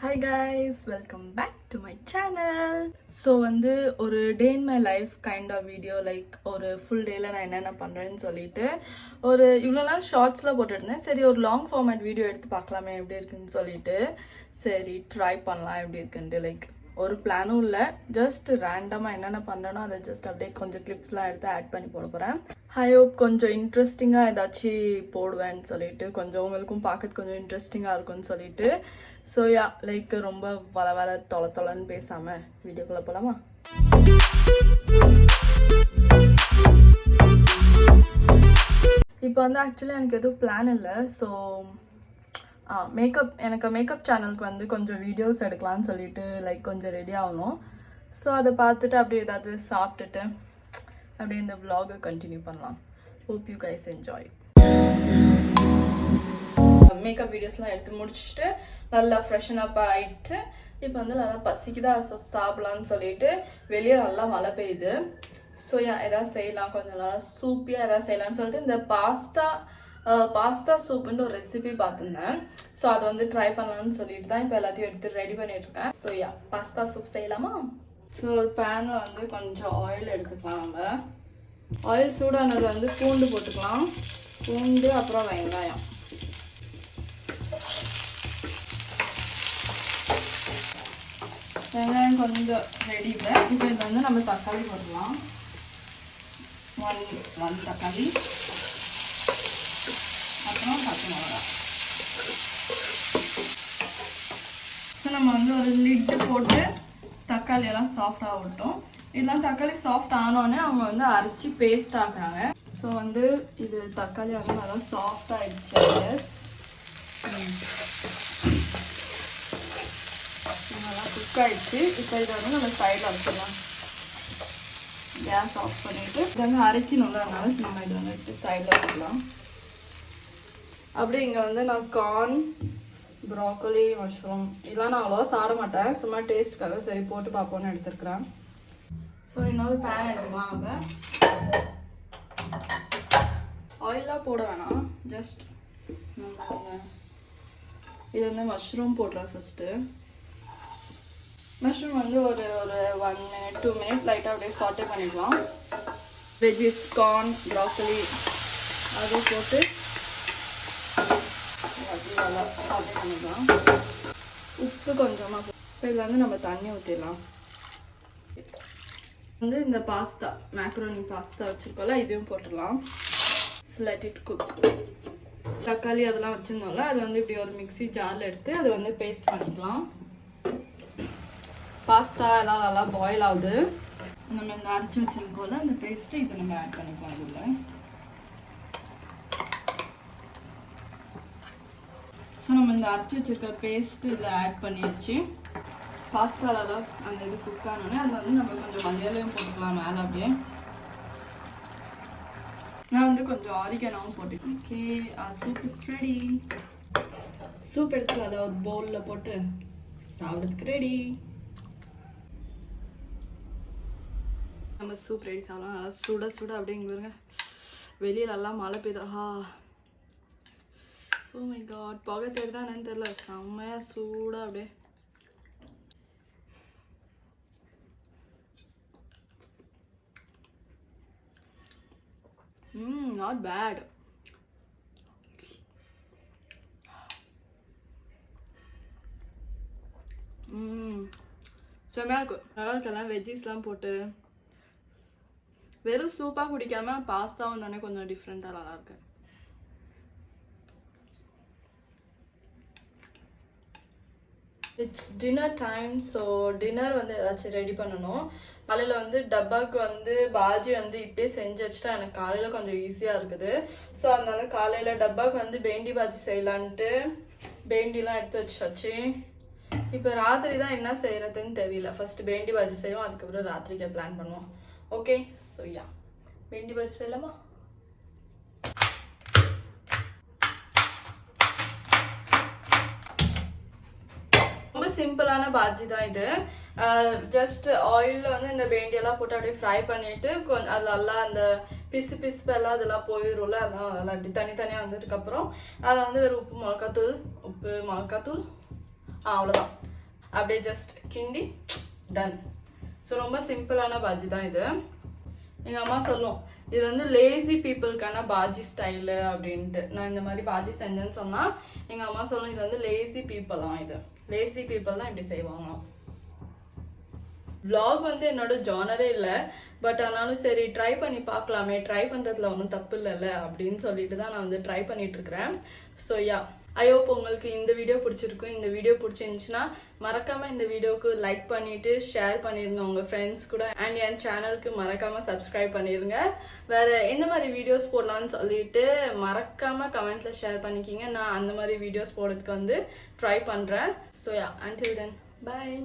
Hi guys, welcome back to my channel. So வந்து ஒரு day in my life kind of video, like ஒரு full dayல நான் என்னென்ன பண்றேன்னு சொல்லிட்டு ஒரு இவ்வளோ நாள் ஷார்ட்ஸ்ல போட்டுருந்தேன். சரி ஒரு லாங் ஃபார்மேட் வீடியோ எடுத்து பார்க்கலாமே எப்படி இருக்குன்னு சொல்லிட்டு சரி ட்ரை பண்ணலாம் எப்படி இருக்குன்ட்டு. லைக் ஒரு பிளானும் இல்லை, ஜஸ்ட் ரேண்டமாக என்னென்ன பண்ணுறேனோ அதை ஜஸ்ட் அப்படியே கொஞ்சம் கிளிப்ஸ்லாம் எடுத்து ஆட் பண்ணி போட போகிறேன். ஐ ஹோப் கொஞ்சம் இன்ட்ரெஸ்டிங்காக ஏதாச்சும் போடுவேன்னு சொல்லிட்டு, கொஞ்சம் உங்களுக்கும் பார்க்கறது கொஞ்சம் இன்ட்ரெஸ்டிங்காக இருக்கும்னு சொல்லிட்டு. ஸோ யா, லைக் ரொம்ப வள தொலைன்னு பேசாமல் வீடியோக்குள்ளே போகலாமா? இப்போ வந்து ஆக்சுவலி எனக்கு எதுவும் பிளான் இல்லை. ஸோ எனக்கு மேக்கப் சேனலுக்கு வந்து கொஞ்சம் வீடியோஸ் எடுக்கலாம்னு சொல்லிட்டு லைக் கொஞ்சம் ரெடி ஆகணும். ஸோ அதை பார்த்துட்டு அப்படியே ஏதாவது சாப்பிட்டுட்டு அப்படியே இந்த vlog-ஐ கண்டினியூ பண்ணலாம். Hope you guys enjoy. Makeup வீடியோஸ்லாம் எடுத்து முடிச்சுட்டு நல்லா ஃப்ரெஷன் அப் ஆகிட்டு இப்போ வந்து நல்லா பசிக்குதா, ஸோ சாப்பிட்லான்னு சொல்லிட்டு வெளியே நல்லா மழை பெய்யுது. ஸோ எதாவது செய்யலாம், கொஞ்சம் நல்லா சூப்பியாக எதாவது செய்யலாம்னு சொல்லிட்டு இந்த பாஸ்தா சூப்புன்னு ஒரு ரெசிபி பார்த்துருந்தேன். ஸோ அதை வந்து ட்ரை பண்ணலாம்னு சொல்லிட்டு தான் இப்போ எல்லாத்தையும் எடுத்து ரெடி பண்ணிட்டு இருக்கேன். ஸோ பாஸ்தா சூப் செய்யலாமா? ஸோ ஒரு பேனில் வந்து கொஞ்சம் ஆயில் எடுத்துக்கலாம். நம்ம ஆயில் சூடானது வந்து பூண்டு போட்டுக்கலாம். பூண்டு அப்புறம் வெங்காயம். வெங்காயம் கொஞ்சம் ரெடி இல்லை. இப்போ இதில் வந்து நம்ம தக்காளி போடலாம். ஒன் தக்காளி, அப்புறம் பச்சை மிளகா. ஸோ நம்ம வந்து ஒரு லிட்டு போட்டு தக்காளி எல்லாம் சாஃப்ட் ஆகட்டும். இதெல்லாம் தக்காளி சாஃப்ட் ஆனோடனே அவங்க வந்து அரைச்சி பேஸ்ட் ஆக்குறாங்க. ஸோ வந்து இது தக்காளி வந்து நல்லா சாஃப்ட் ஆகிடுச்சு. நல்லா குக் ஆகிடுச்சு. இப்போ இதை வந்து நம்ம சைடில் வச்சிடலாம். கேஸ் ஆஃப் பண்ணிவிட்டு இதை வந்து அரைக்கணும்ல, அதனால நம்ம இதை வந்து எடுத்து சைடில் வச்சிடலாம். அப்படியே இங்கே வந்து நான் கார்ன், ப்ராக்கோலி, மஷ்ரூம் இதெல்லாம் நான் அவ்வளோவா சாப்பிட மாட்டேன், சும்மா டேஸ்ட்டுக்காக சரி போட்டு பார்ப்போன்னு எடுத்துருக்குறேன். ஸோ இன்னொரு பேன் எடுத்துக்கலாம். நம்ம ஆயிலாக போட வேணாம், ஜஸ்ட் இது வந்து மஷ்ரூம் போடுறேன். ஃபஸ்ட்டு மஷ்ரூம் வந்து ஒரு 1 minute 2 minutes லைட்டாக அப்படியே சாட்டே பண்ணிக்கலாம். வெஜ்ஜிஸ், கார்ன், ப்ராக்கோலி அது போட்டு நல்லா சாட்டே பண்ணிக்கலாம். உப்பு கொஞ்சமாக. இப்போ இதில் வந்து நம்ம தண்ணி ஊற்றிடலாம். வந்து இந்த பாஸ்தா மேக்ரோனி பாஸ்தா வச்சுருக்கோம்ல, இதையும் போட்டுடலாம். Let it cook. தக்காளி அதெல்லாம் வச்சுருந்தோம்ல, அது வந்து இப்படி ஒரு மிக்ஸி ஜாரில் எடுத்து அதை வந்து பேஸ்ட் பண்ணிக்கலாம். பாஸ்தா எல்லாம் நல்லா பாயில் ஆகுது. நம்ம இந்த அரைச்சி வச்சுருக்கோம்ல அந்த பேஸ்ட்டு இதை நம்ம ஆட் பண்ணிக்கலாம். இதில் ஸோ நம்ம இந்த அரைச்சி வச்சுருக்க பேஸ்ட்டு இதில் ஆட் பண்ணியாச்சு. பாஸ்தாலெல்லாம் அந்த இது குக் ஆனோடனே அதில் வந்து நம்ம கொஞ்சம் மல்லியிலையும் போட்டுக்கலாம் மேலே. அப்படியே நான் வந்து கொஞ்சம் ஆரிகனாவும் போட்டுக்கேன். Okay, soup is ready. Soup எடுத்து அதை ஒரு பவுலில் போட்டு சாப்பிட்றதுக்கு ரெடி. நம்ம சூப் ரெடி சாப்பிடலாம். நல்லா சுட சுட அப்படிங்கிறங்க. வெளியிலலாம் மழை பெய்யுதா? ஓ மை காட், புகை தெரியுதா என்னன்னு தெரியல, செம்மையா சூடா அப்படியே. Not bad. செம்மையா இருக்கும். நல்லா இருக்கலாம். வெஜ்ஜிஸ்லாம் போட்டு வெறும் சூப்பாக குடிக்காம பாஸ்தாவும் தானே கொஞ்சம் டிஃப்ரெண்ட்டாக நல்லா இருக்கு. It's dinner time. So dinner வந்து ஏதாச்சும் ரெடி பண்ணணும். காலையில் வந்து டப்பாவுக்கு வந்து பாஜி வந்து இப்போயே செஞ்சு வச்சுட்டா எனக்கு காலையில் கொஞ்சம் ஈஸியாக இருக்குது. ஸோ அதனால காலையில் டப்பாவுக்கு வந்து பேண்டி பாஜி செய்யலான்ட்டு பேண்டிலாம் எடுத்து வச்சாச்சு. இப்போ ராத்திரி தான் என்ன செய்யறதுன்னு தெரியல. ஃபர்ஸ்ட் பேண்டி பாஜி செய்வோம், அதுக்கப்புறம் ராத்திரிக்கு பிளான் பண்ணுவோம். ஓகே, ஸோ பேண்டி பாஜி செய்யலாமா? ரொம்ப சிம்பிளான பாஜி தான் இது. ஜஸ்ட் ஆயிலில் வந்து இந்த பேண்டியெல்லாம் போட்டு அப்படியே ஃப்ரை பண்ணிவிட்டு கொஞ்சம் அது நல்லா அந்த பிசுப்பெல்லாம் அதெல்லாம் போயிடும்ல, அதெல்லாம் நல்லா இப்படி தனித்தனியாக வந்ததுக்கப்புறம் அதை வந்து வெறும் உப்பு மிளகாத்தூள் அவ்வளோதான். அப்படியே ஜஸ்ட் கிண்டி டன். ஸோ ரொம்ப சிம்பிளான பாஜி தான் இது. எங்கள் அம்மா சொல்லும் இது வந்து லேசி பீப்புளுக்கான பாஜி ஸ்டைலு அப்படின்ட்டு. நான் இந்த மாதிரி பாஜி செஞ்சேன்னு சொன்னால் எங்கள் அம்மா சொல்லும் இது வந்து லேசி பீப்புளாம், இது லேசி பீப்புள் தான் இப்படி செய்வாங்க. vlog வந்து என்னோட ஜானரே இல்லை, பட் ஆனாலும் சரி ட்ரை பண்ணி பார்க்கலாமே, ட்ரை பண்ணுறதுல ஒன்றும் தப்பு இல்லைல்ல அப்படின்னு சொல்லிட்டு தான் நான் வந்து ட்ரை பண்ணிட்டு இருக்கிறேன். ஸோ யா, ஐ ஹோப் உங்களுக்கு இந்த வீடியோ பிடிச்சிருக்கும். இந்த வீடியோ பிடிச்சிருந்துச்சுன்னா மறக்காம இந்த வீடியோக்கு லைக் பண்ணிட்டு ஷேர் பண்ணிருங்க உங்க ஃப்ரெண்ட்ஸ் கூட. அண்ட் என் சேனலுக்கு மறக்காம சப்ஸ்கிரைப் பண்ணிருங்க. வேற எந்த மாதிரி வீடியோஸ் போடலாம்னு சொல்லிட்டு மறக்காம கமெண்ட்ல ஷேர் பண்ணிக்கிங்க. நான் அந்த மாதிரி வீடியோஸ் போடுறதுக்கு வந்து ட்ரை பண்றேன். So yeah, until then, bye.